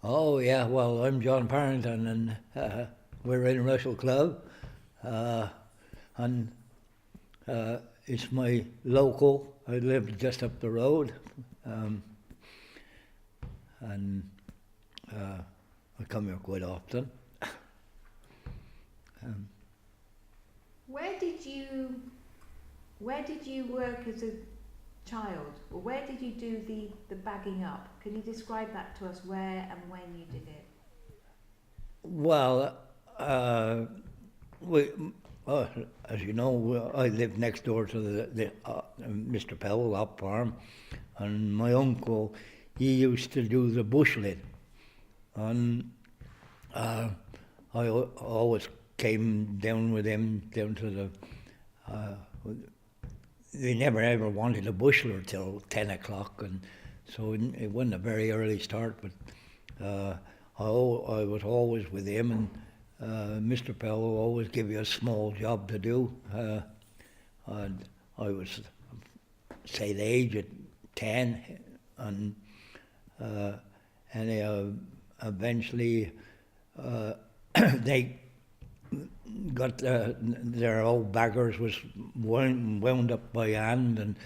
Oh yeah, well I'm John Farrington and we're in Russell Club uh, and it's my local. I live just up the road um, and I come here quite often. um, Where did you where did you work as a child? Or where did you do the bagging up? Can you describe that to us, where and when you did it? well, we, uh, as you know, I live next door to the Mr. Powell up farm, and my uncle, he used to do the bushling, and uh, always came down with him down to the. Uh, they never ever wanted a bushler till 10 o'clock, and so it wasn't a very early start. But I was always with him, and Mr. Powell will always give you a small job to do. And I was, say, the age of 10, and anyhow, eventually they got their old baggers was wound up by hand, and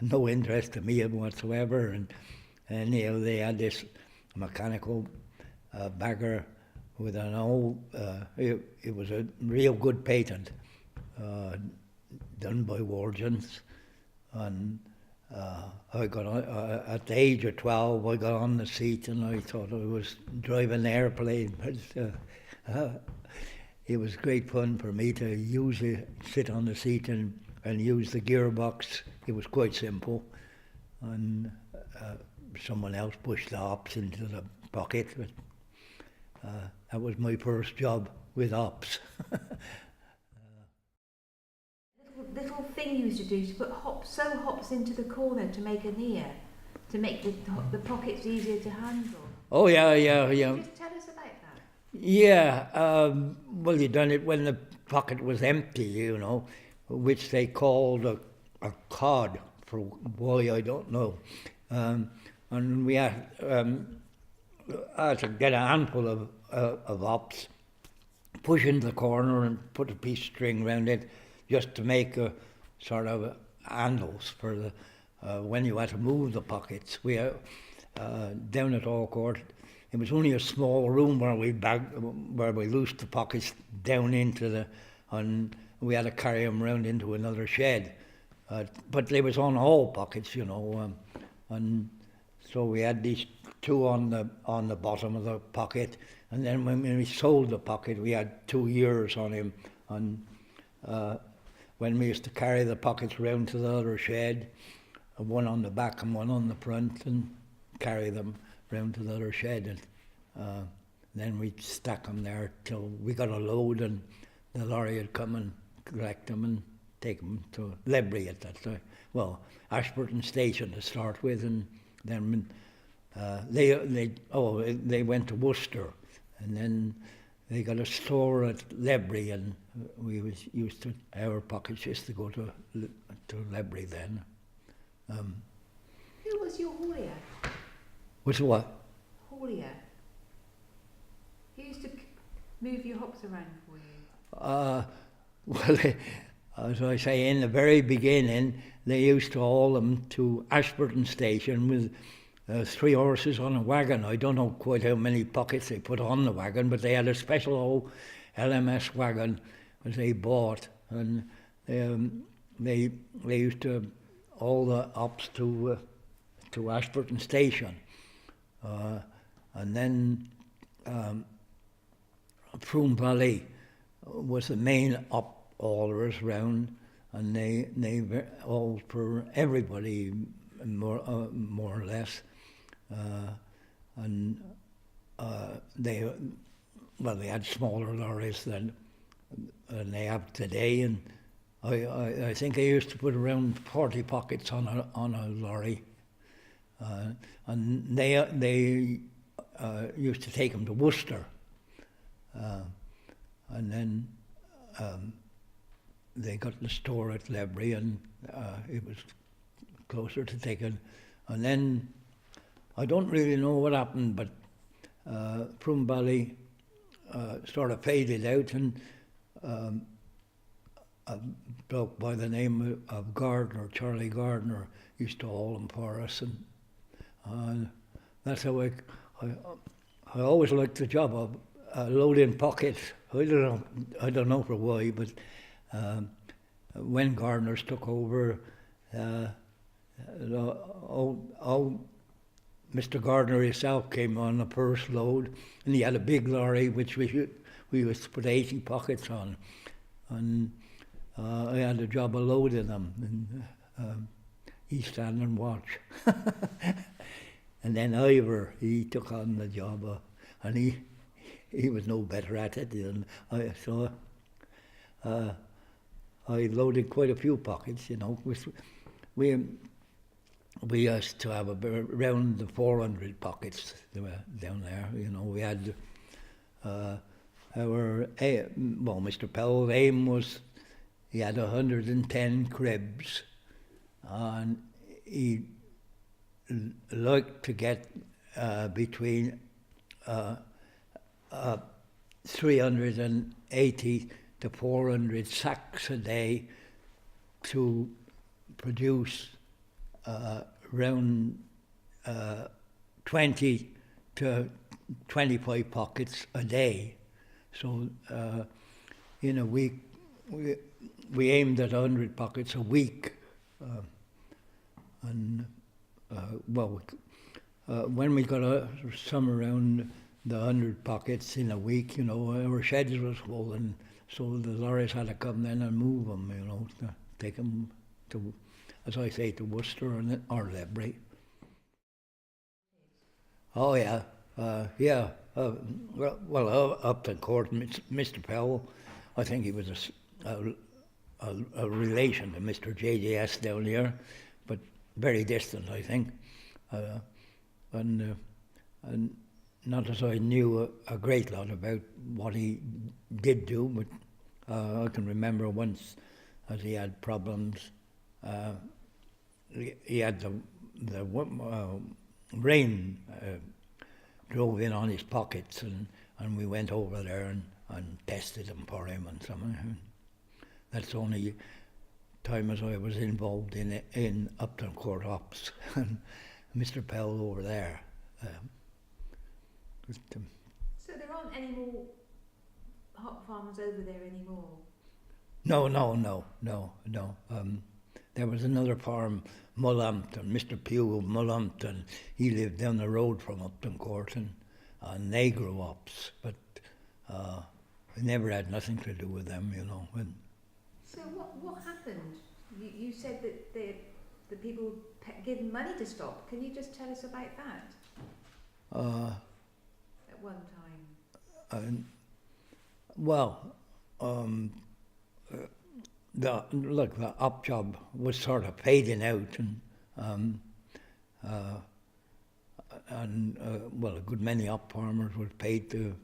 no interest to me whatsoever. And anyhow, they had this mechanical bagger with an old. It was a real good patent, done by Wargens, and I got on, at the age of 12. I got on the seat, and I thought I was driving an airplane. But it was great fun for me to usually sit on the seat and use the gearbox. It was quite simple, and someone else pushed the ops into the pocket. But that was my first job with ops. Little thing you used to do to put hops into the corner to make an ear, to make the pockets easier to handle. Oh yeah. Just tell us about that. Yeah, well, you done it when the pocket was empty, which they called a cod, for why I don't know. And we had to get a handful of ops, push into the corner and put a piece of string around it, just to make a sort of handles for the when you had to move the pockets. We down at Allcourt. It was only a small room where we loosed the pockets down into and we had to carry them around into another shed. But they was on all pockets, and so we had these two on the bottom of the pocket, and then when we sold the pocket, we had 2 years on him. And when we used to carry the pockets round to the other shed, one on the back and one on the front, and carry them round to the other shed, and then we'd stack them there till we got a load, and the lorry would come and collect them and take them to Ledbury at that time. Well, Ashburton Station to start with, and then they went to Worcester, and then they got a store at Ledbury, and we was used to our pockets used to go to Ledbury then. Who was your haulier? What's what? Haulier. Who used to move your hops around for you? Well, as I say, in the very beginning, they used to haul them to Ashburton Station with 3 horses on a wagon. I don't know quite how many pockets they put on the wagon, but they had a special old LMS wagon that they bought, and they used to haul the ops to Ashburton Station, and then Froome Valley was the main op haulers round, and they hauled for everybody more or less, and they had smaller lorries than they have today, and I think they used to put around 40 pockets on a lorry, and they used to take them to Worcester, and then they got the store at Ledbury, and it was closer to taking. And then I don't really know what happened, but Froome Valley sort of faded out, and a bloke by the name of Gardner, Charlie Gardner, used to haul them for us, and that's how I always liked the job of loading pockets. I don't know for why, but when Gardners took over, Mr. Gardner himself came on the first load, and he had a big lorry which we used to put 80 pockets on, and I had the job of loading them, and he stand and watch. And then Ivor, he took on the job, and he was no better at it than I. So I loaded quite a few pockets, you know. We used to have around the 400 pockets down there, you know. We had Mr. Powell's aim was he had 110 cribs, and he liked to get between 380 to 400 sacks a day to produce around 20 to 25 pockets a day. So, in a week, we aimed at 100 pockets a week. When we got some around the 100 pockets in a week, you know, our sheds was full, and so the lorries had to come then and move them, you know, to take them to, as I say, to Worcester or Ledbury. Oh yeah, up to court, Mr. Powell, I think he was a relation to Mr. JJS down here, but very distant, I think. And not as I knew a great lot about what he did do, but I can remember once, as he had problems, he had the rain drove in on his pockets, and we went over there and tested them for him and something. That's the only time as I was involved in Upton Court Ops, and Mr. Powell over there. So there aren't any more hop farmers over there anymore? No. There was another farm, Mullampton, Mr. Pugh of Mullampton. He lived down the road from Upton Court, and they grew hops, but we never had nothing to do with them, you know. So what happened? You said that the people given money to stop. Can you just tell us about that? At one time. The up job was sort of fading out, and a good many up farmers were paid to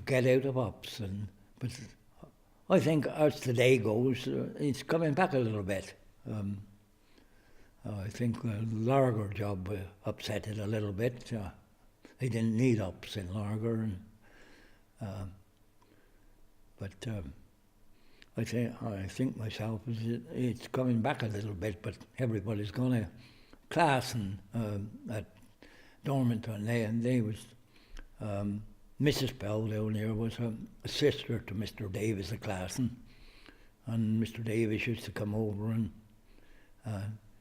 get out of ups, but I think as today goes, it's coming back a little bit. I think the Largo job upset it a little bit. They didn't need ups in Largo, but I think myself it's coming back a little bit. But everybody's going to class at Dormanton, and they was Mrs. Bell down here was a sister to Mr. Davis of Classen, and Mr. Davis used to come over, and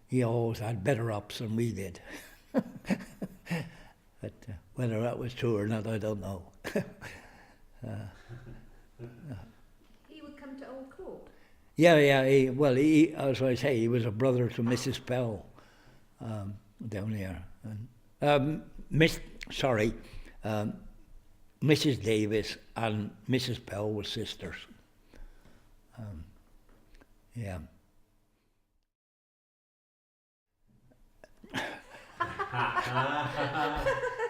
he always had better ups than we did. But whether that was true or not, I don't know. He would come to Old Court? Yeah. He, as I say, he was a brother to Mrs. Bell down here. And, Mrs. Davis and Mrs. Bell were sisters. Yeah.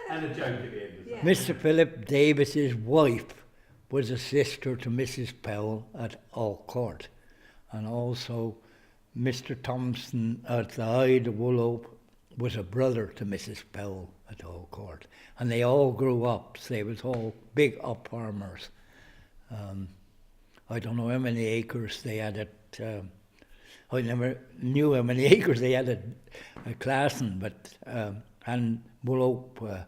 And a joke at the end. Yeah. Mr. Philip Davis's wife was a sister to Mrs. Powell at All Court, and also Mr. Thompson at the Hyde of Woolhope was a brother to Mrs. Powell at Hallcourt, and they all grew up. So they was all big up farmers. I don't know how many acres they had at. I never knew how many acres they had at Classen, but and Woolhope,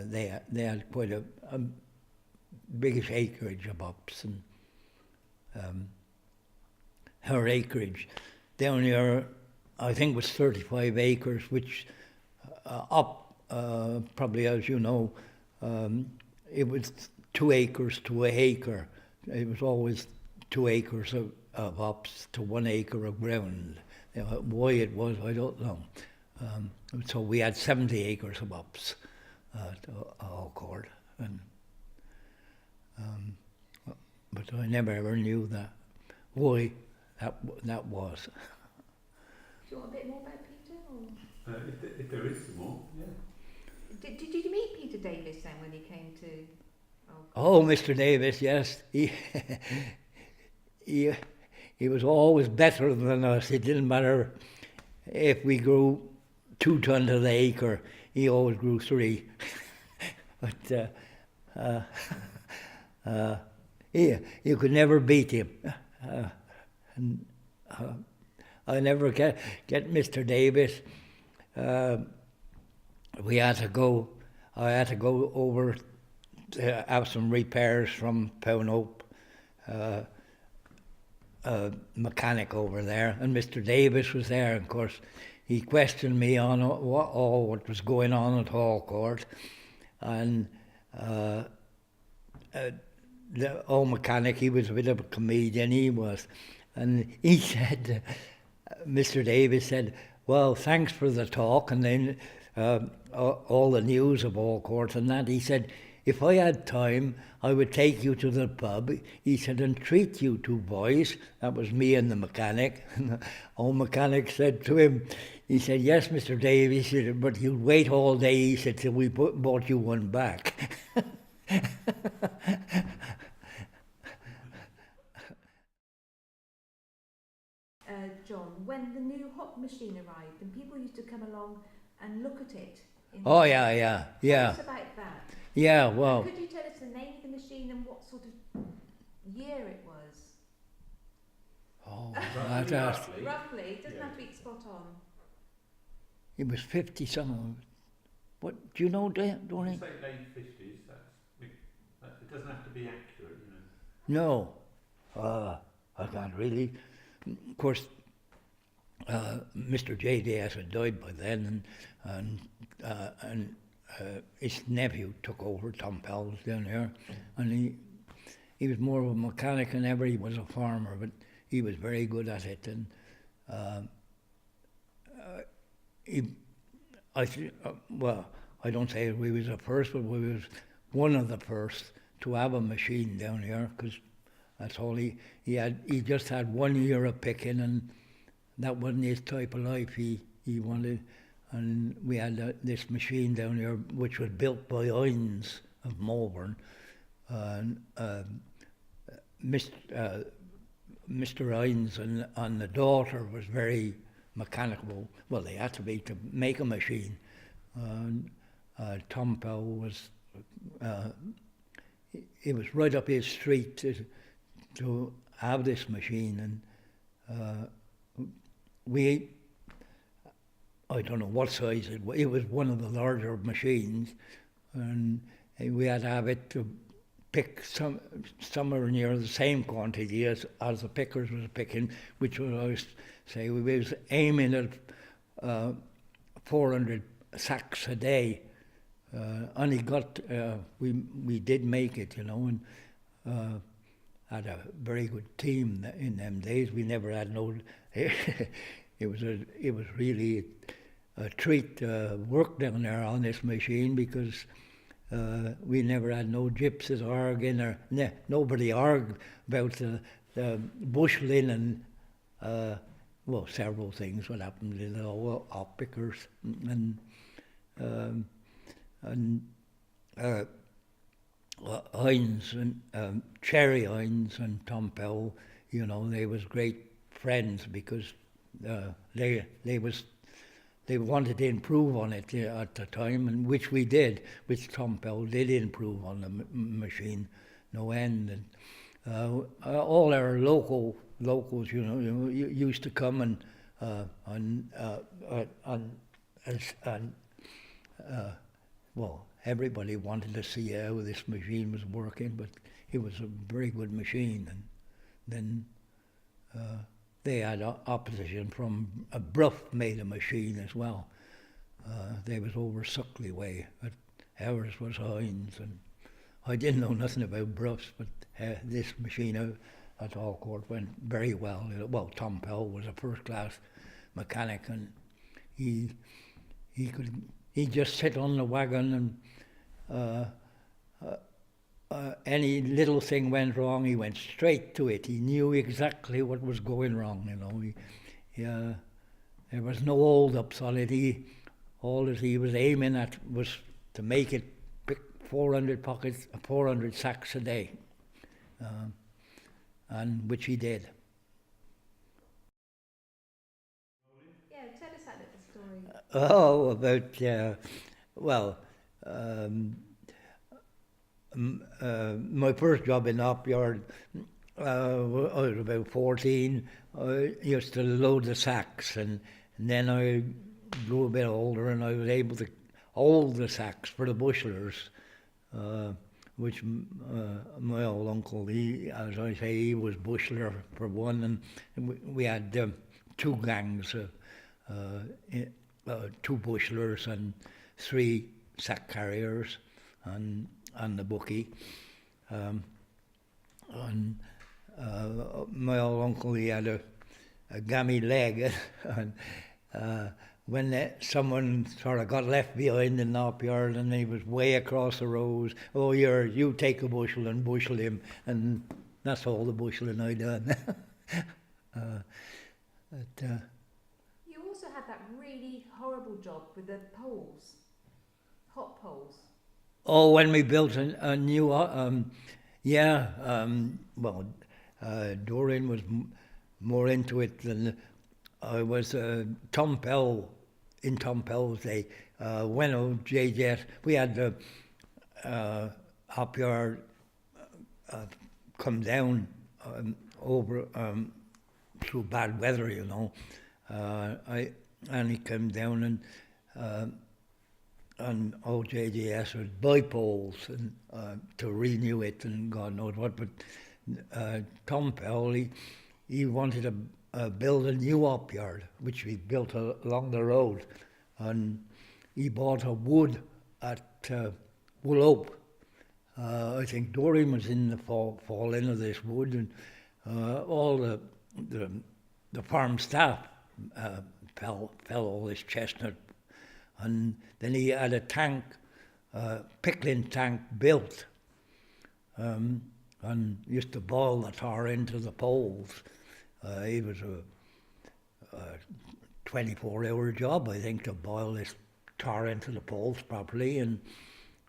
they had quite a biggish acreage of hops, and her acreage down here, I think, was 35 acres, which up probably, as you know, it was 2 acres to an acre. It was always 2 acres of hops to 1 acre of ground. Why it was, I don't know. So we had 70 acres of hops at Hallcourt, and but I never ever knew that why that was. Do you want a bit more about Peter? Or? If there is some more, yeah. Did you meet Peter Davis then when he came to? Oh, Mr. Davis, yes. He was always better than us. It didn't matter if we grew 2 tons to the acre, he always grew 3. But you could never beat him. I never get Mr. Davis. I had to go over to have some repairs from Fownhope. Mechanic over there, and Mr. Davis was there. Of course, he questioned me on what was going on at Hallcourt, and the old mechanic, he was a bit of a comedian, he was, and he said, Mr. Davis said, well, thanks for the talk, and then all the news of Hallcourt and that. He said, if I had time, I would take you to the pub, he said, and treat you 2 boys. That was me and the mechanic. And the old mechanic said to him, he said, yes, Mr. Davies, he said, but you'd wait all day, he said, till we bought you one back. John, when the new hop machine arrived and people used to come along and look at it. Oh, yeah. Tell us about that. Yeah, well. Could you tell us the name of the machine and what sort of year it was? Oh, Roughly, it doesn't have to be spot on. It was 50 something. What do you know, Donny? You say late 50s. It doesn't have to be accurate, you know. No, I can't really. Of course, Mr. J.D.S. had died by then, and his nephew took over, Tom Powell's down here, and he was more of a mechanic than ever. He was a farmer, but he was very good at it, and I don't say we was the first, but we was one of the first to have a machine down here, because that's all he had. He just had 1 year of picking, and that wasn't his type of life. He wanted, and we had this machine down here, which was built by Hines of Malvern, and Mr. Hines and the daughter was very mechanical. Well, they had to be to make a machine. And Tom Powell was, it was right up his street to have this machine, and I don't know what size it was. It was one of the larger machines, and we had to have it to pick somewhere near the same quantity as the pickers was picking, which was, I was say, we was aiming at 400 sacks a day. And he got, we did make it, you know, and had a very good team in them days. We never had no, it was really a treat to work down there on this machine, because we never had no gypsies arguing, or nobody argued about the bush linen, well, several things what happened in the hop pickers, and Hines and Cherry Hines and Tom Powell, you know, they was great friends, because they was they wanted to improve on it at the time, and which we did, which Tom Bell did improve on the machine, no end. And all our locals, used to come well, everybody wanted to see how this machine was working, but it was a very good machine. And then they had opposition from Bruff made a machine as well. They was over Suckley way, but ours was Hines, and I didn't know nothing about Bruffs, but this machine at Allcourt went very well. Well, Tom Powell was a first-class mechanic, and he just sit on the wagon, and any little thing went wrong, he went straight to it. He knew exactly what was going wrong. There was no hold-ups on it. All that he was aiming at was to make it pick 400 sacks a day, and which he did. Yeah, tell us that little story. Oh, about my first job in the Opyard, I was about 14. I used to load the sacks, and then I grew a bit older, and I was able to hold the sacks for the bushlers, which my old uncle, as I say, he was bushler for one, and we had 2 gangs, 2 bushlers and 3 sack carriers, and the bookie. My old uncle, he had a gammy leg, and when someone sort of got left behind in the Opyard and he was way across the rows, you take a bushel and bushel him, and that's all the busheling I done. You also had that really horrible job with the poles, hot poles. Oh, when we built a new, Dorian was more into it than I was. Tom Pell, in Tom Pell's day, when JJS, we had the Opyard come down over through bad weather, and he came down, and JJS would buy poles and to renew it and God knows what. But Tom Powell, he wanted to build a new Opyard, which we built along the road, and he bought a wood at Fownhope. I think Dorian was in the fall in of this wood, and all the farm staff fell all this chestnut. And then he had a tank, pickling tank built, and used to boil the tar into the poles. It was a 24-hour job, I think, to boil this tar into the poles properly, and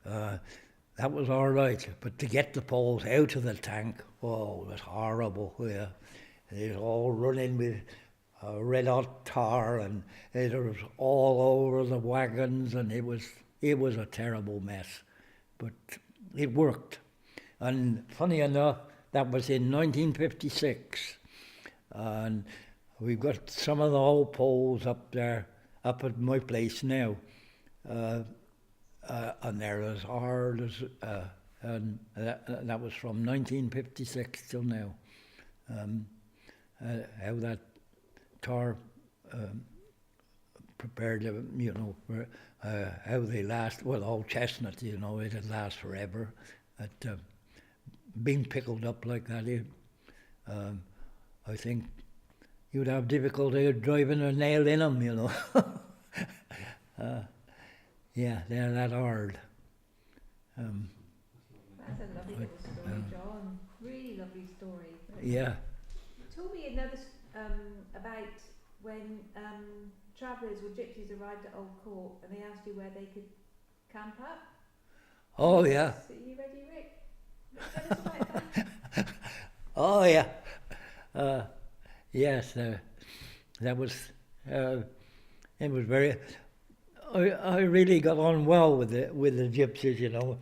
that was all right. But to get the poles out of the tank, it was horrible. Yeah. It was all running with red hot tar, and it was all over the wagons, and it was a terrible mess, but it worked. And funny enough, that was in 1956, and we've got some of the old poles up there, up at my place now, and they're as hard as, and that was from 1956 till now. How that tar prepared, for how they last. Well, old chestnut, it'd last forever. Being pickled up like that, I think you'd have difficulty driving a nail in them, Yeah, they're that hard. That's a lovely little story, John. Really lovely story. Yeah. Tell me another about when travellers or gypsies arrived at Old Court and they asked you where they could camp up. Oh, yeah. Are you ready, Rick? Tell us about that. Oh, yeah. Yes, that was It was very. I really got on well with the gypsies, you know.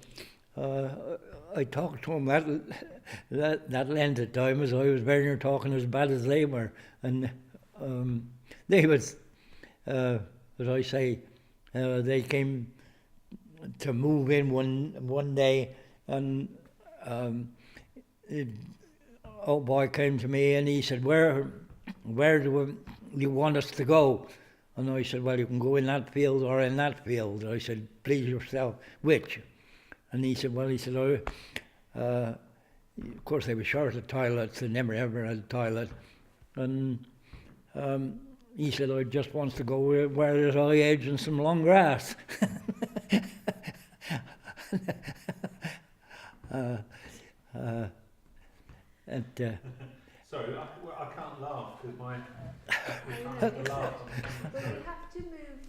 I talked to them that length of time as I was very near talking as bad as they were, and they was, as I say, they came to move in one day, and old boy came to me and he said, "Where do you want us to go?" And I said, "Well, you can go in that field or in that field." I said, "Please yourself, which?" And he said, of course they were short of toilets, they never ever had a toilet. And he said, "I just wants to go where there's high edge and some long grass." Sorry, I can't laugh because we I can't know, laugh. But we have to move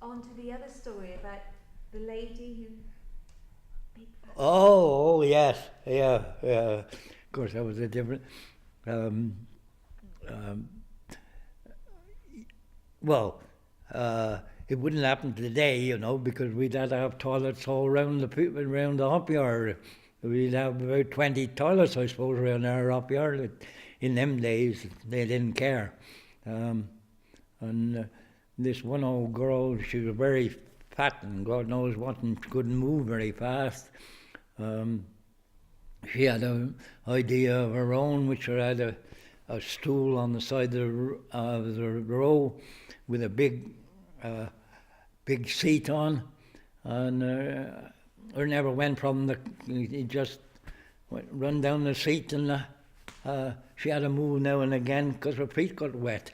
on to the other story about the lady who... Oh, yes, yeah. Of course, that was a different. It wouldn't happen today, you know, because we'd have to have toilets all around the hop yard. We'd have about 20 toilets, I suppose, around our hop yard. In them days, they didn't care. And this one old girl, she was very fat and God knows what, and couldn't move very fast. She had an idea of her own, which had a stool on the side of the row with a big seat on, and her never went from he just run down the seat, and she had to move now and again because her feet got wet.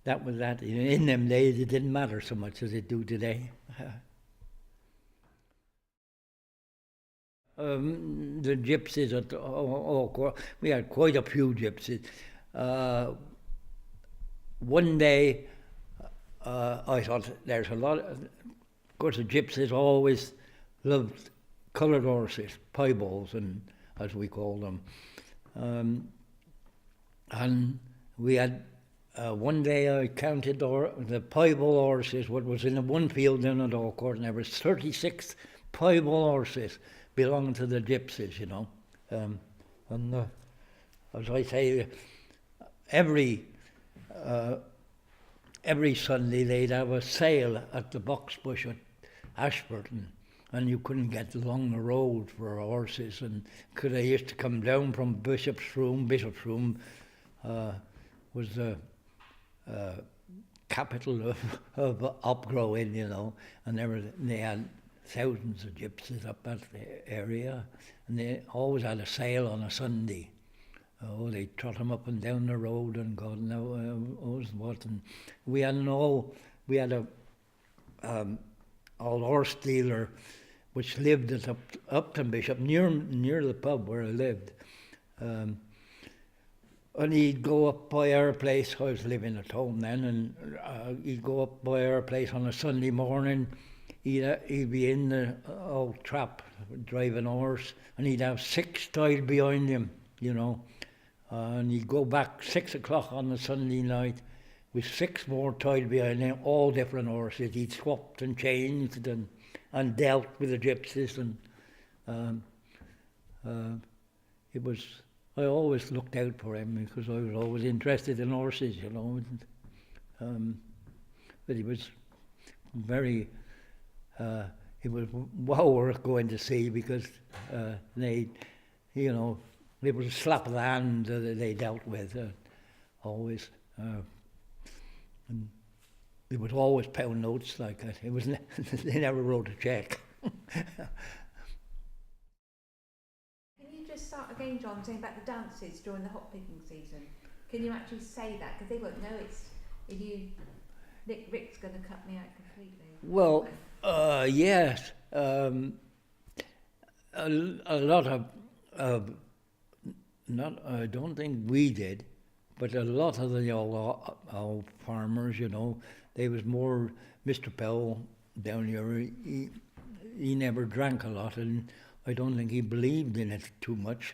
That was that. In them days, it didn't matter so much as it do today. The gypsies we had quite a few gypsies. One day, I thought there's a lot. Of course, the gypsies always loved coloured horses, piebalds, and as we call them. And we had. One day I counted the piebald horses, what was in the one field in it all court, and there was 36 piebald horses belonging to the gypsies, you know. And as I say, every Sunday they'd have a sale at the Box Bush at Ashburton, and you couldn't get along the road for horses, and they used to come down from Bishop's Room was the capital of upgrowing, you know, and they had thousands of gypsies up that area, and they always had a sale on a Sunday. Oh, they trot them up and down the road, and God knows what. And we had an old horse dealer, which lived at Upton Bishop, near the pub where I lived. And he'd go up by our place. I was living at home then, and he'd go up by our place on a Sunday morning. He'd be in the old trap driving a horse, and he'd have 6 tied behind him, you know. And he'd go back 6 o'clock on the Sunday night with 6 more tied behind him, all different horses. He'd swapped and changed and dealt with the gypsies, and it was. I always looked out for him because I was always interested in horses, you know. But he was very. It was well worth going to see because they, you know, it was a slap of the hand that they dealt with always, and it was always pound notes like that. It was they never wrote a cheque. Start again, John, saying about the dances during the hop picking season. Can you actually say that? Because they won't know it's... Rick's going to cut me out completely. Well, yes. A lot of... I don't think we did, but a lot of the old farmers, you know, they was more... Mr. Pell down here, he never drank a lot, and I don't think he believed in it too much.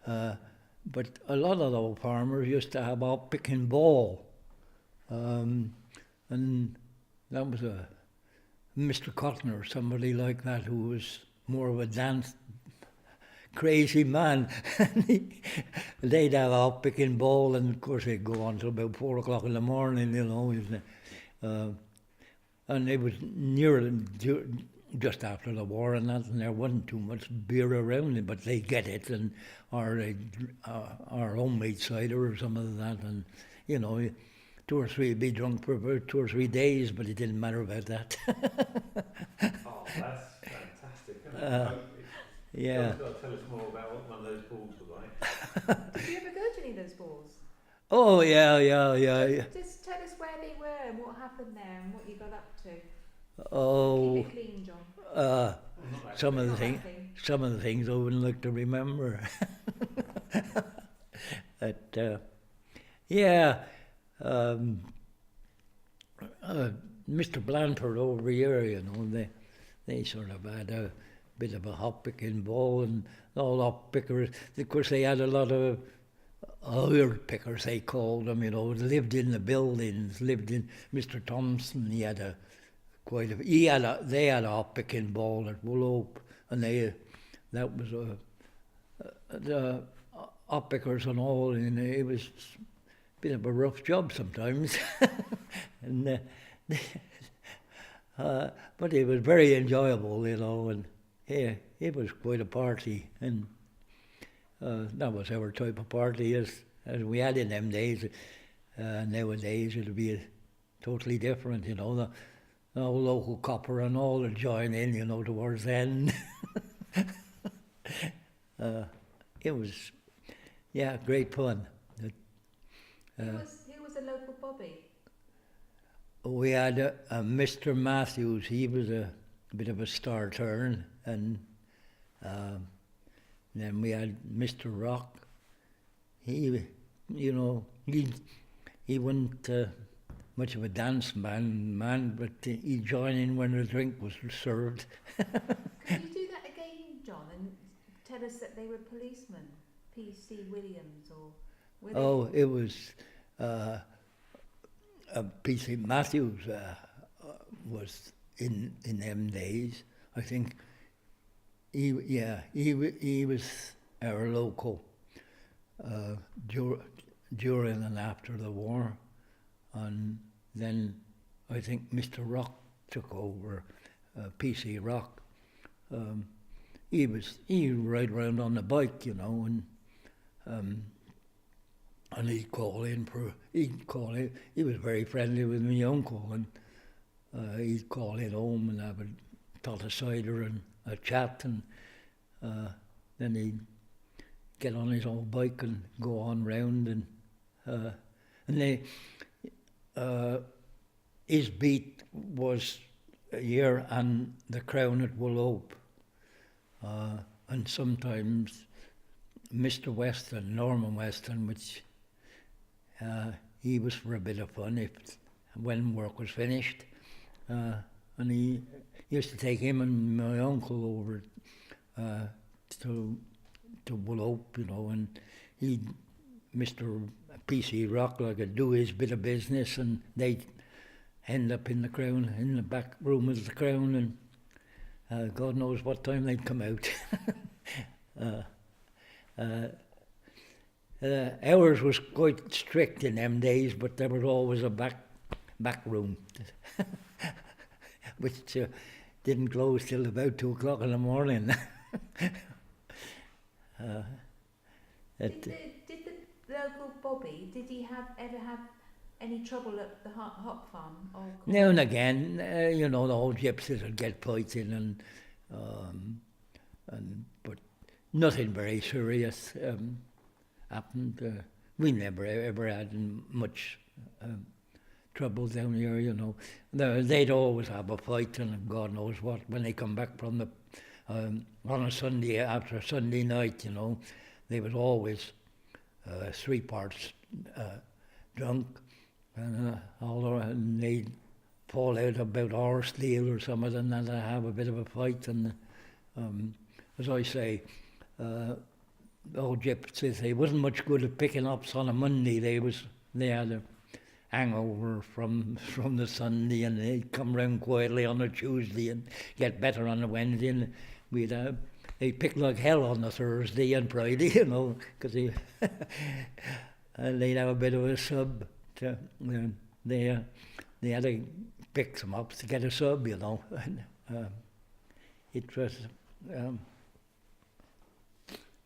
But a lot of those farmers used to have a picking ball, and that was a Mr. Cotton or somebody like that who was more of a dance crazy man. They'd have a picking ball, and of course they'd go on till about 4 o'clock in the morning, you know. And it was just after the war and that, and there wasn't too much beer around it, but they get it, and or our homemade cider or some of that, and you know, 2 or 3 would be drunk for about 2 or 3 days, but it didn't matter about that. Oh, that's fantastic. Yeah. You've got to tell us more about what one of those balls were like. Did you ever go to any of those balls? Oh yeah. Just tell us where they were and what happened there and what you got up to. Oh, Keep it clean, John. some of the Not things. that thing. Some of the things I wouldn't like to remember. But yeah, Mr. Blanford over here, you know, they sort of had a bit of a hop picking ball, and all hop pickers. Of course, they had a lot of hired pickers, they called them. You know, lived in the buildings. Lived in Mr. Thompson. They had a hop picking ball at Woolhope, and that was the hop pickers and all, and it was a bit of a rough job sometimes. And but it was very enjoyable, you know, and yeah, it was quite a party, and that was our type of party as we had in them days. Nowadays it'll be totally different, you know. The whole local copper and all will join in, you know, towards the end. It was, yeah, great fun. Who was a local bobby? We had a Mr. Matthews. He was a bit of a star turn, and then we had Mr. Rock. He, you know, he wasn't much of a dance man, but he'd join in when the drink was served. Can you do that again, John, and tell us that they were policemen, P.C. Williams, or were they? Oh, it was P.C. Matthews was in them days. I think he was our local during and after the war, and then I think Mr. Rock took over, P.C. Rock. He would ride around on the bike, you know, and he'd call in. He was very friendly with my uncle, and he'd call in home and have a tot of cider and a chat, and then he'd get on his old bike and go on round, and his beat was a year and the Crown at Woolhope, and sometimes Mr. Weston, Norman Weston, which he was for a bit of fun when work was finished, and he used to take him and my uncle over to Woolhope, you know, and Mr. P.C. Rock could do his bit of business, and they'd end up in the Crown, in the back room of the Crown, and God knows what time they'd come out. Ours was quite strict in them days, but there was always a back room, which didn't close till about 2 o'clock in the morning. Did the local bobby, did he ever have any trouble at the hop farm? Or Now and again, you know, the old gypsies would get fighting, but nothing very serious happened. We never ever had much trouble down here, you know. They'd always have a fight and God knows what when they come back from the on a Sunday, after a Sunday night, you know. They was always 3 parts drunk, and they'd fall out about horse deal or something, and then have a bit of a fight. And as I say, gypsies, they wasn't much good at picking ups on a Monday. They had a hangover from the Sunday, and they'd come round quietly on a Tuesday and get better on a Wednesday. And they picked like hell on the Thursday and Friday, you know, because and they'd have a bit of a sub. They had to pick some up to get a sub, you know. And,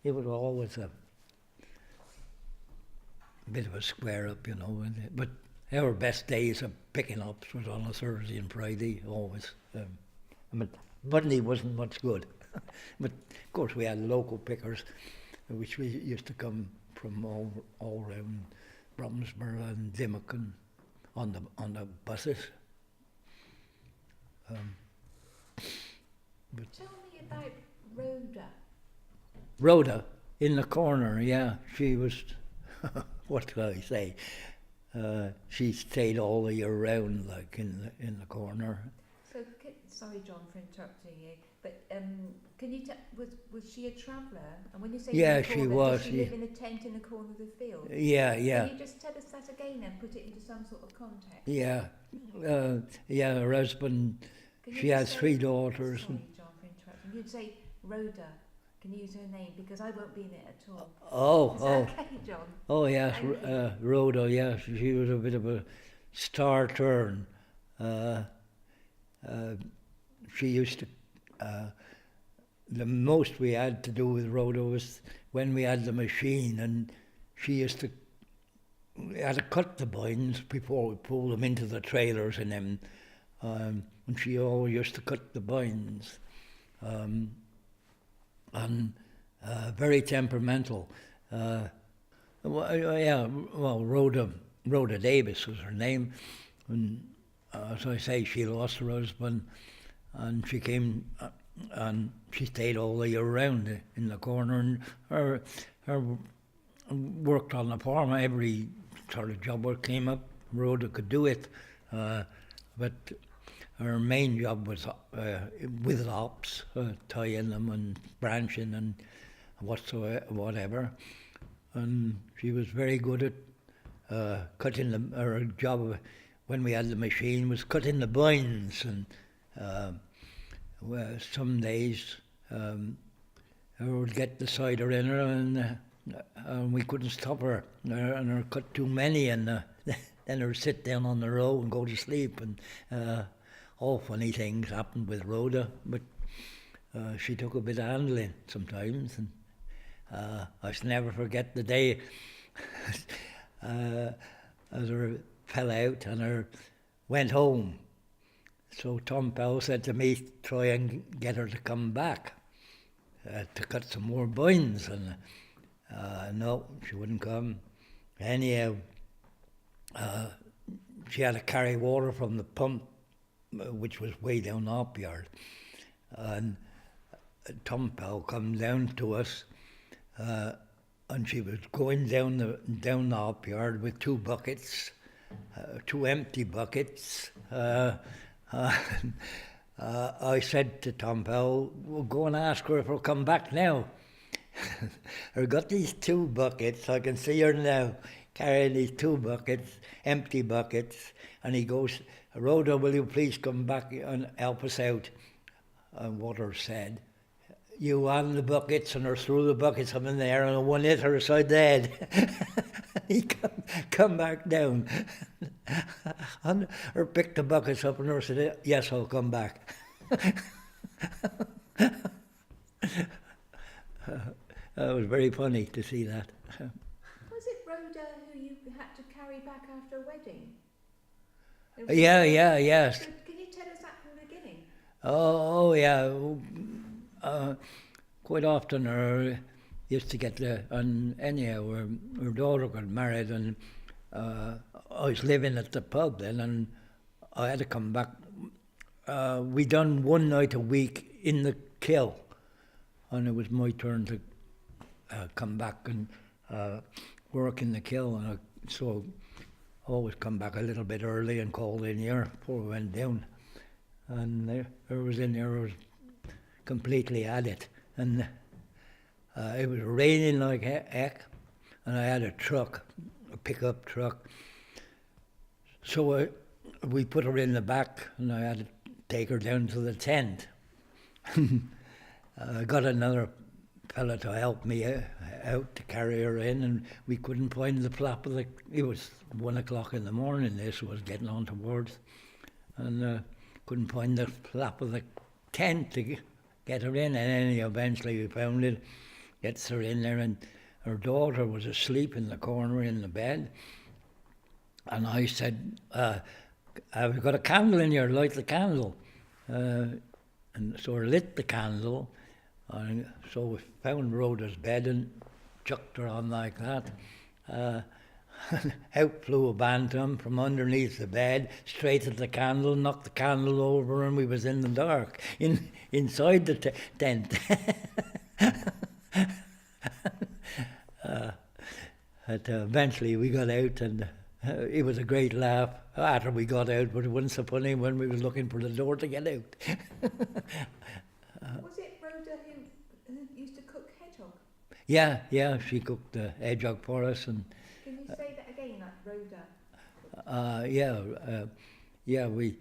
it was always a bit of a square up, you know. But our best days of picking ups was on a Thursday and Friday, always. Monday wasn't much good. But of course we had local pickers, which we used to come from all around Bromsborough and Dimmock on the buses. But tell me about Rhoda. Rhoda, in the corner, yeah, she was, what can I say? She stayed all the year round, like in the corner. So, sorry, John, for interrupting you, but can you was she a traveller? And when you say yeah, in the corner, she was. Did she live in a tent in the corner of the field? Yeah. Can you just tell us that again and put it into some sort of context? Yeah, her husband. She has 3 daughters. Sorry, John, for interrupting. You'd say Rhoda. Can you use her name? Because I won't be in it at all. Is that okay, John? Oh, yes, Rhoda, yes. She was a bit of a star turn. She used to... the most we had to do with Rhoda was when we had the machine, and she used to... We had to cut the bines before we pulled them into the trailers and them. And she always used to cut the bines. And very temperamental. Rhoda Davis was her name. And as I say, she lost her husband, and she came and she stayed all the year round in the corner, and her worked on the farm. Every sort of job that came up, Rhoda could do it. But her main job was with hops, tying them and branching and whatever. And she was very good at cutting them. Her job when we had the machine was cutting the bines. And some days I would get the cider in her, and we couldn't stop her. And her cut too many, and then her sit down on the row and go to sleep. And all funny things happened with Rhoda, but she took a bit of handling sometimes, and I shall never forget the day as her fell out and her went home. So Tom Powell said to me, try and get her to come back to cut some more bines, and no, she wouldn't come. Anyhow, she had to carry water from the pump, which was way down the hop yard, and Tom Powell come down to us, and she was going down the hop yard with 2 buckets, 2 empty buckets. I said to Tom Powell, "We'll go and ask her if she'll come back now." I got these 2 buckets. I can see her now carrying these 2 buckets, empty buckets, and he goes, "Rhoda, will you please come back and help us out?" And what her said, "You and the buckets," and her threw the buckets up in there, and one hit her side the head. He come back down, and her picked the buckets up, and her said, "Yes, I'll come back." It was very funny to see that. Was it Rhoda who you had to carry back after a wedding? Yes. So can you tell us that from the beginning? Oh, yeah. Quite often her used to get and anyhow, her daughter got married, and I was living at the pub then, and I had to come back. We done one night a week in the kill, and it was my turn to come back and work in the kill, and so I always come back a little bit early and called in here before we went down. And I was in there, I was completely at it. And It was raining like heck, and I had a truck, a pickup truck. So we put her in the back, and I had to take her down to the tent. I got another fella to help me out to carry her in, and we couldn't find the flap of the... It was 1 o'clock in the morning, this was getting on towards, and couldn't find the flap of the tent to get her in, and then eventually we found it, gets her in there, and her daughter was asleep in the corner in the bed, and I said, I've got a candle in here, light the candle. And so I lit the candle, and so we found Rhoda's bed and chucked her on like that. Out flew a bantam from underneath the bed, straight at the candle, knocked the candle over, and we was in the dark, inside the tent. Eventually we got out, and it was a great laugh after we got out, but it wasn't so funny when we were looking for the door to get out. Was it Rhoda who used to cook hedgehog? Yeah, she cooked the hedgehog for us. And can you say that again, like Rhoda? we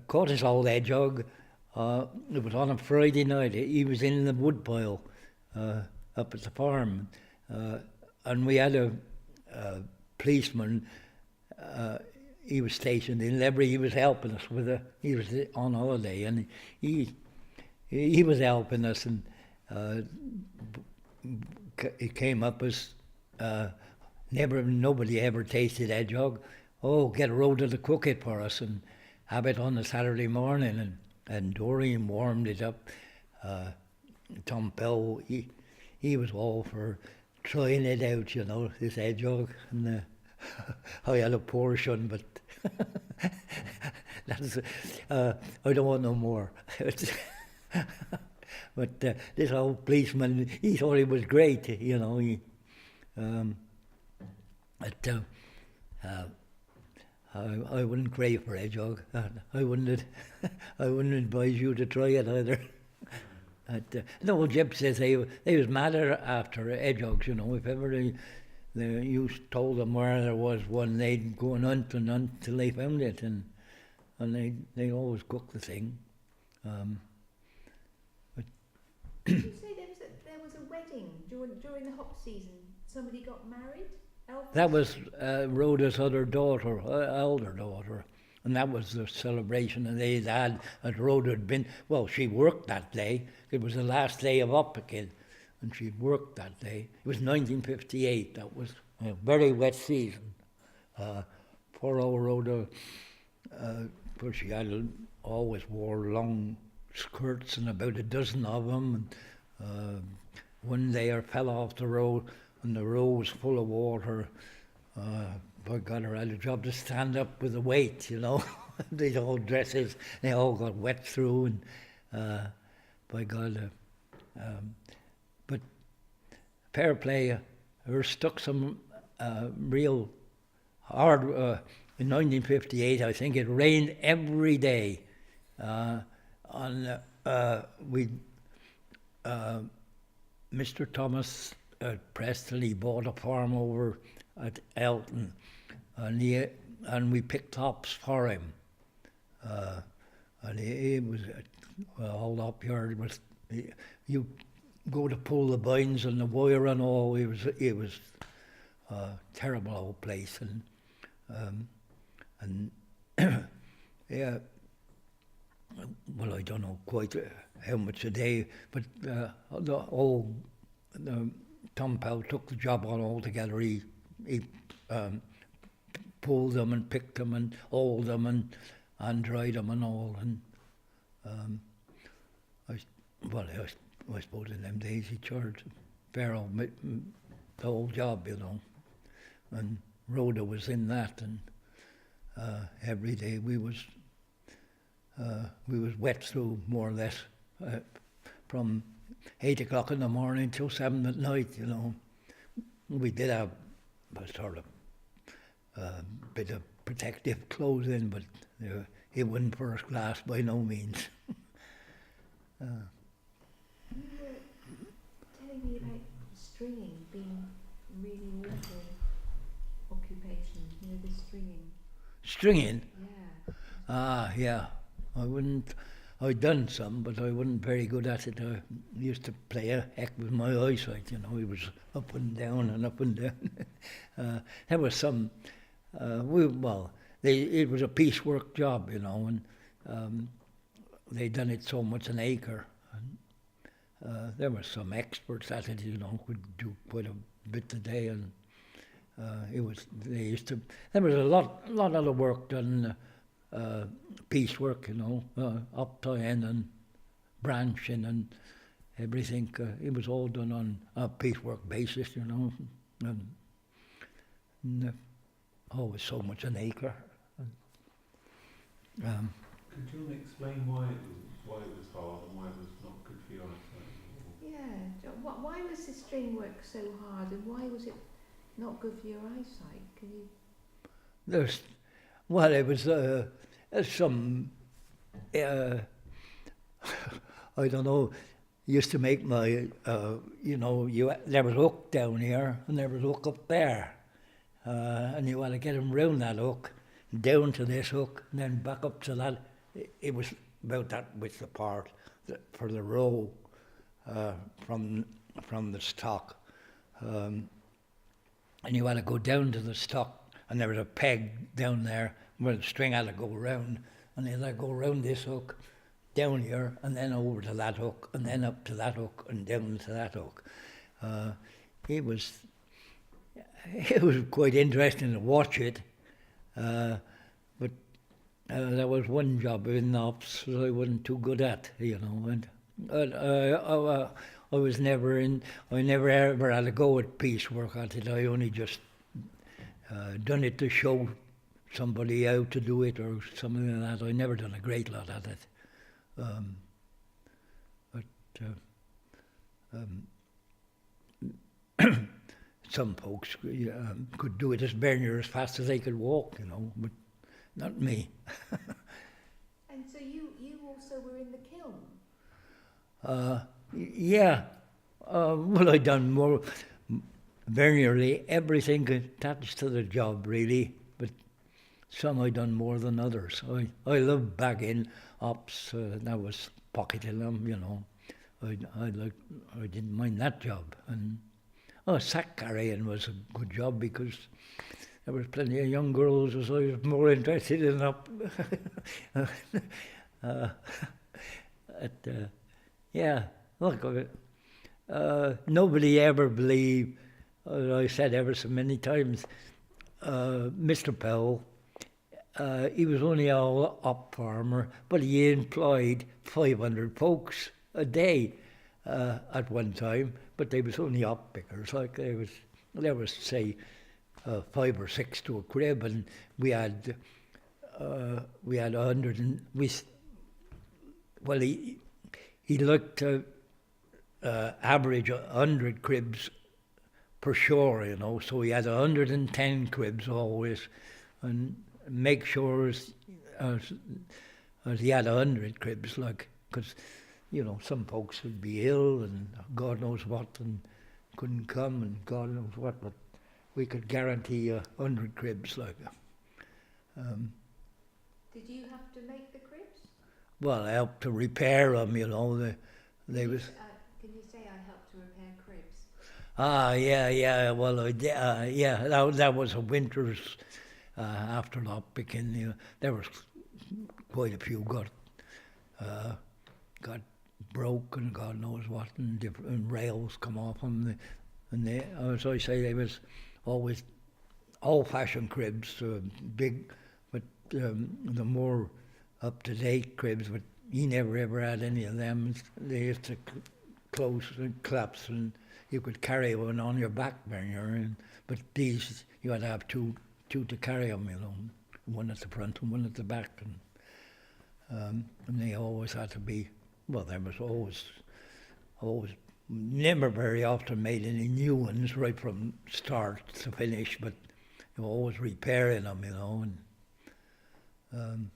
caught this old hedgehog. It was on a Friday night. He was in the woodpile up at the farm, and we had a policeman. He was stationed in Lebury. He was helping us with he was on holiday, and he was helping us, and he came up as nobody ever tasted hedgehog. Oh, get Rhoda to cook it for us and have it on a Saturday morning, and Doreen warmed it up. Tom Pell, he was all for trying it out, you know, this hedgehog, and I had a portion, but that's I don't want no more. But this old policeman, he thought he was great, you know. I wouldn't crave for hedgehog. I wouldn't advise you to try it either. No, Jeb says they was mad after hedgehogs, you know. If ever you told them where there was one, they'd go and hunt until they found it, and they always cook the thing. Did you say there was a wedding during the hop season? Somebody got married? Elvis? That was Rhoda's elder daughter, and that was the celebration that they had. That Rhoda had been. Well, she worked that day. It was the last day of Upperkin, and she worked that day. It was 1958. That was a very wet season. Poor old Rhoda, but she always wore long skirts, and about a dozen of them. And one day her fell off the road, and the road was full of water. By God, her had a job to stand up with the weight, you know. These old dresses, they all got wet through, and by God. But fair play, her stuck some real hard. In 1958, I think it rained every day. Mr. Thomas Preston, he bought a farm over at Elton, and we picked hops for him. And he was all up yard. You go to pull the vines and the wire and all. It was a terrible old place, and yeah. Well, I don't know quite how much a day, but Tom Powell took the job on altogether. He pulled them and picked them and oiled them and dried them and all. And I suppose in them days he charged fair old the whole job, you know. And Rhoda was in that, and every day we was wet through more or less from 8 o'clock in the morning till 7 at night, you know. We did have a sort of bit of protective clothing, but it wasn't first class by no means. You were telling me stringing being really awful occupation? You know, the stringing. Stringing? Yeah. Yeah. I'd done some, but I wasn't very good at it. I used to play a heck with my eyesight, you know. It was up and down and up and down. There was some, it was a piecework job, you know, and they'd done it so much an acre. And, there were some experts at it, you know, could do quite a bit a day, and there was a lot of the work done, piecework, you know, up to end and branching and everything. It was all done on a piecework basis, you know, and always so much an acre. Could you explain why it was hard and why it was not good for your eyesight? Yeah. Why was the string work so hard, and why was it not good for your eyesight? Can you? It was some. I don't know. Used to make my, you know, there was a hook down here and there was a hook up there, and you want to get them round that hook, down to this hook, and then back up to that. It was about that width apart for the row from the stock, and you want to go down to the stock, and there was a peg down there where the string had to go round, and you had to go round this hook, down here, and then over to that hook, and then up to that hook, and down to that hook. It was quite interesting to watch it, but there was one job in the ops that I wasn't too good at, you know, and I was never I never ever had a go at piecework at it. I only just done it to show somebody how to do it or something like that. I never done a great lot at it. Some folks could do it as Bernier as fast as they could walk, you know, but not me. And so you also were in the kiln? Yeah. Well, I done more, nearly everything attached to the job, really, but some I done more than others. I love bagging ops. That was pocketing them, you know. I didn't mind that job. And sack carrying was a good job because there was plenty of young girls as I was more interested in up. Yeah, look, nobody ever believed, as I said ever so many times, Mr. Powell, he was only a up farmer, but he employed 500 folks a day at one time, but they was only up pickers, like there was say 5 or 6 to a crib, and we had 100 and he liked to average 100 cribs per shore, you know, so he had 110 cribs always, and make sure as he had 100 cribs, like, because, you know, some folks would be ill and God knows what and couldn't come and God knows what, but we could guarantee 100 cribs, like. Did you have to make the cribs? Well, I helped to repair them, you know. They was. Can you say I helped to repair cribs? Yeah. Well, I did. Yeah, that was a winter's after lot picking. You know, there was quite a few got broken, God knows what, and different rails come off them. And they, as I say, they was always old-fashioned cribs, big, but the more up-to-date cribs, but he never ever had any of them. They used to close and collapse, and you could carry one on your back, but these you had to have two to carry them, you know, one at the front and one at the back, and they always had to be. Well, there was always never very often made any new ones right from start to finish, but you were always repairing them, you know, and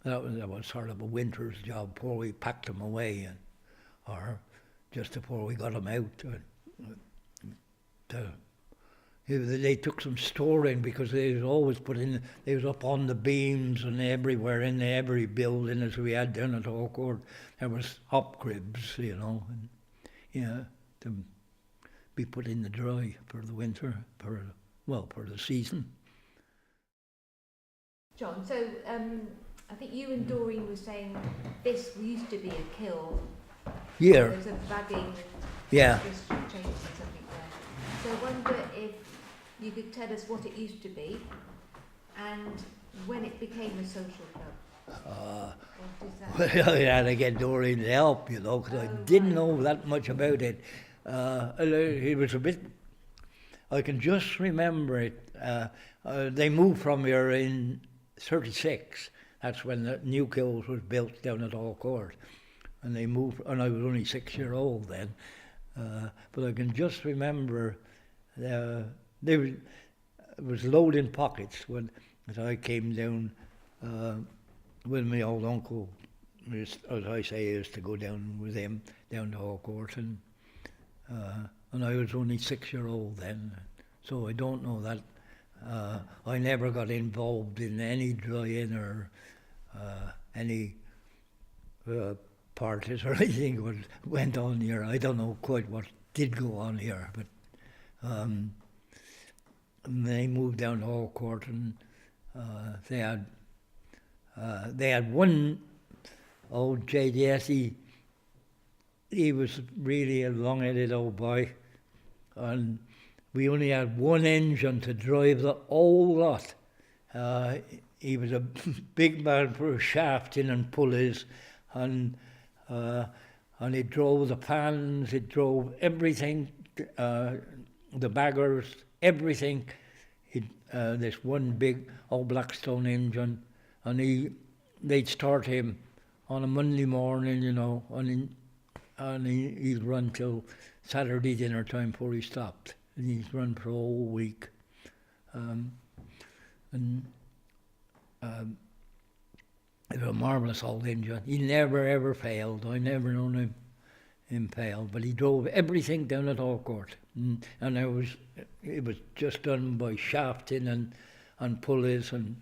that was sort of a winter's job before we packed them away, or just before we got them out. they took some store in because they was always they was up on the beams and everywhere in every building as we had down at Hawcourt. There was hop cribs, you know, and to be put in the dry for the winter, for the season. John, so I think you and Doreen were saying this used to be a kiln. Yeah. There's a bagging Yeah. district change and something there. So I wonder if you could tell us what it used to be and when it became a social club. Well, I had to get Doreen to help, you know, because I didn't know that much about it. It was a bit. I can just remember it. They moved from here in '36. That's when the new kilns was built down at Hawcourt, and they moved. And I was only 6-year-old then, but I can just remember it was loading pockets when as I came down with my old uncle. As I say, I used to go down with him down to Hawcourt, and I was only 6-year-old then, so I don't know that. I never got involved in any drying or any parties or anything what went on here. I don't know quite what did go on here, but they moved down to Hawcourt, and they had one old JDS. He was really a long-headed old boy, and we only had one engine to drive the whole lot. He was a big man for shafting and pulleys, and he drove the pans, he drove everything, the baggers, everything. This one big old Blackstone engine, and they'd start him on a Monday morning, you know, and he'd run till Saturday dinner time before he stopped. And he's run for a whole week. It was a marvellous old engine. He never ever failed. I never known him fail. But he drove everything down at Hawcourt. And it was just done by shafting and pulleys and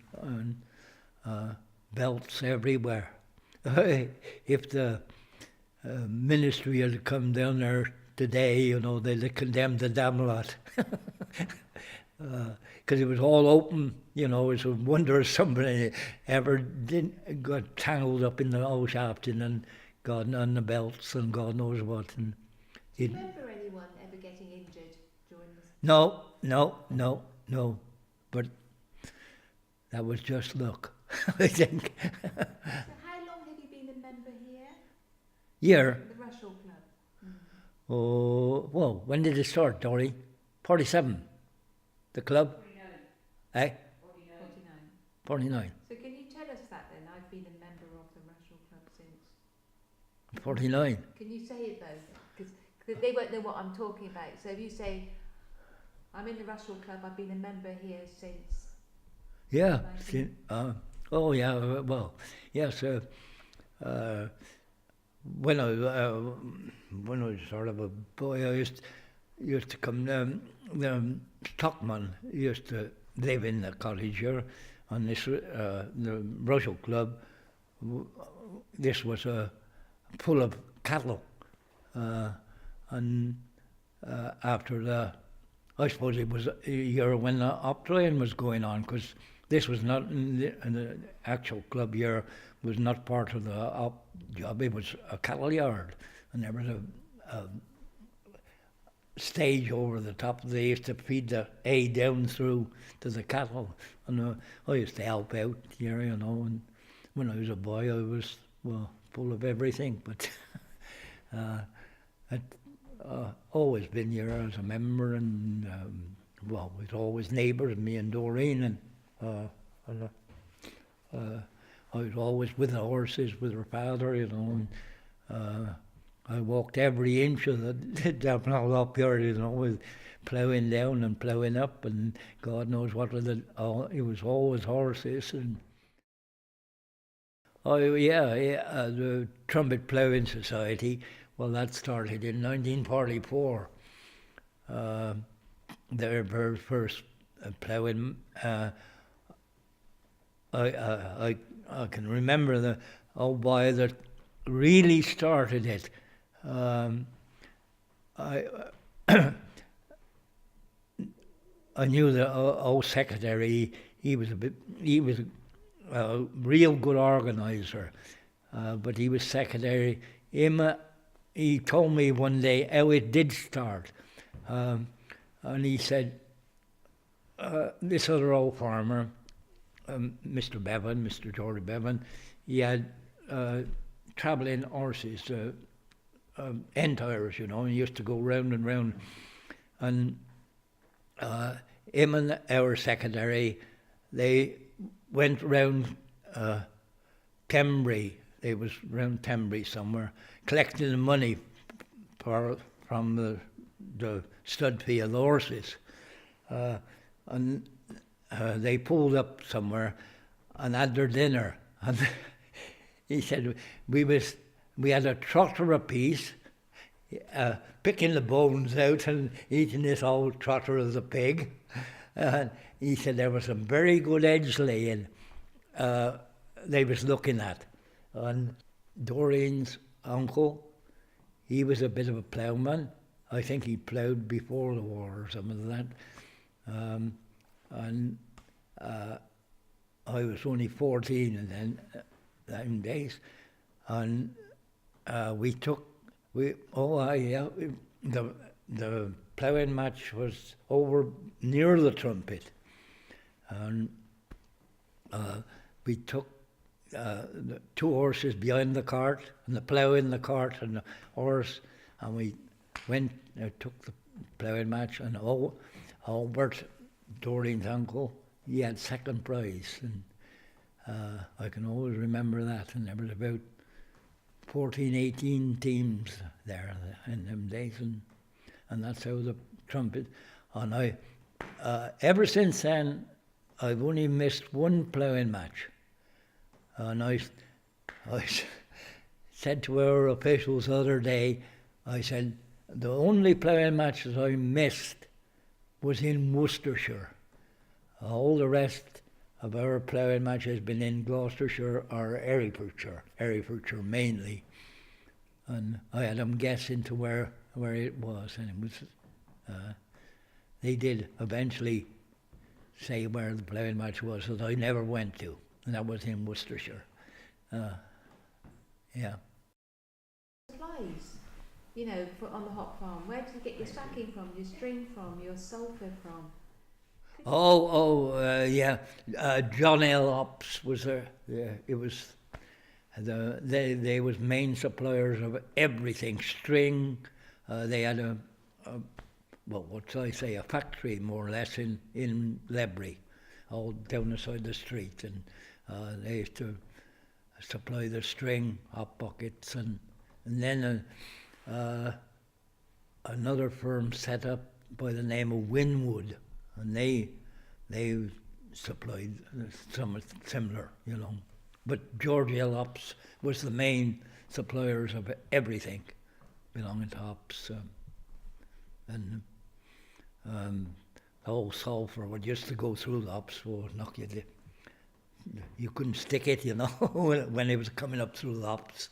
belts everywhere. If the ministry had come down there today, you know, they'd have condemned the damn lot. Because it was all open, you know. It's a wonder if somebody ever got tangled up in the old shafting and God on the belts and God knows what. And do you remember anyone ever getting injured during this? No. But that was just luck, I think. So how long have you been a member here? Here? The Russell Club. Oh, well, when did it start, Dory? 47. The club? 49. Eh? 49. 49. So can you tell us that then? I've been a member of the Russell Club since. 49. Can you say it though? Because they won't know what I'm talking about. So if you say, I'm in the Russell Club, I've been a member here since. Yeah. Oh yeah. Well, yes. When I was sort of a boy, I used to come. The stockman used to live in the cottage here, and this the Russell Club. This was full of cattle, and after I suppose it was a year when the op drying was going on, because this was not in the actual club year, was not part of the op job. It was a cattle yard, and there was a stage over the top. They used to feed the hay down through to the cattle, and I used to help out here, you know. And when I was a boy, I was full of everything, but I'd always been here as a member, and we'd always neighbours, me and Doreen, and I was always with the horses with her father, you know, and I walked every inch of the down up here, you know, with ploughing down and ploughing up, and God knows what it was always horses. And the Trumpet Ploughing Society, well, that started in 1944. their very first ploughing. I can remember the old boy that really started it. I I knew the old secretary. He was a real good organizer, but he was secretary. He told me one day how it did start, and he said, this other old farmer, Mr. Bevan, Mr. Geordie Bevan, he had travelling horses, end tires, you know, and he used to go round and round. And him and our secretary, they went round Tembry. They was round Tembry somewhere, collecting the money from the stud fee of the horses. And they pulled up somewhere and had their dinner. And he said, we had a trotter apiece, picking the bones out and eating this old trotter of the pig. And he said there was some very good edge laying they was looking at. And Doreen's uncle, he was a bit of a ploughman. I think he ploughed before the war or something like that. And I was only 14 and then days, and the ploughing match was over near the trumpet, and we took the two horses behind the cart and the plough in the cart and the horse, and we went took the ploughing match, and Albert, Doreen's uncle, he had second prize, and I can always remember that. And there was about 14, 18 teams there in them days, and that's how the trumpet. And I, ever since then, I've only missed one ploughing match. And I said to our officials the other day, I said, the only ploughing matches I missed was in Worcestershire. All the rest of our ploughing match has been in Gloucestershire or Herefordshire mainly. And I had them guess into where it was, and it was, they did eventually say where the ploughing match was that I never went to, and that was in Worcestershire. Yeah. Supplies, you know, on the hop farm. Where did you get your sacking from, your string from, your sulphur from? Yeah. John L. Ops was there. Yeah, it was. They was main suppliers of everything. String. They had a factory more or less in Lebry, all down the side of the street, and they used to supply the string, hot buckets, and then another firm set up by the name of Winwood, and they supplied something similar, you know. But George L. Ops was the main suppliers of everything belonging to Ops, and the whole sulphur would used to go through the Ops, would knock you. You couldn't stick it, you know, when it was coming up through the Ops.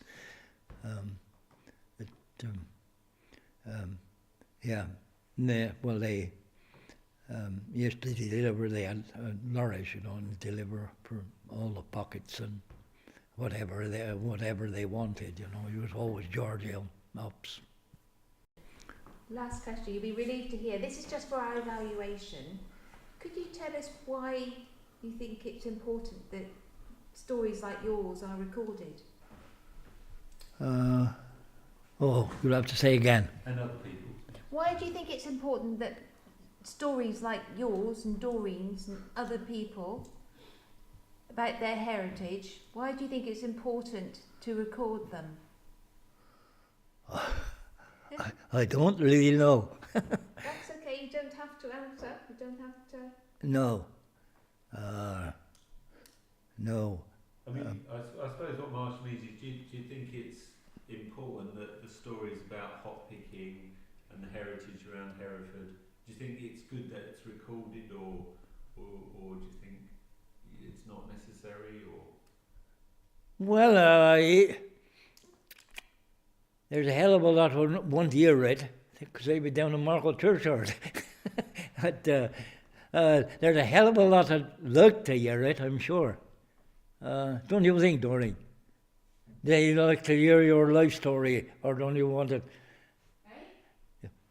They used to deliver. They had lorries, you know, and deliver for all the pockets and whatever they wanted, you know. It was always George L. Ops. Last question, you'll be relieved to hear. This is just for our evaluation. Could you tell us why you think it's important that stories like yours are recorded? You'll have to say again. And other people. Why do you think it's important that stories like yours and Doreen's and other people about their heritage, why do you think it's important to record them? I don't really know. That's okay, you don't have to answer, you don't have to... No. No. I mean, I suppose what Marsh means is, do you think it's important that the stories about hop picking and the heritage around Hereford, do Do you think it's good that it's recorded, or do you think it's not necessary, or? Well, there's a hell of a lot who want to hear it, because they be down in Markle Churchyard. But, there's a hell of a lot that like to hear it, I'm sure. Don't you think, Doreen? They like to hear your life story, or don't you want it?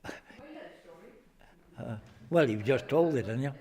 My life story. Well, you've just told it, haven't you?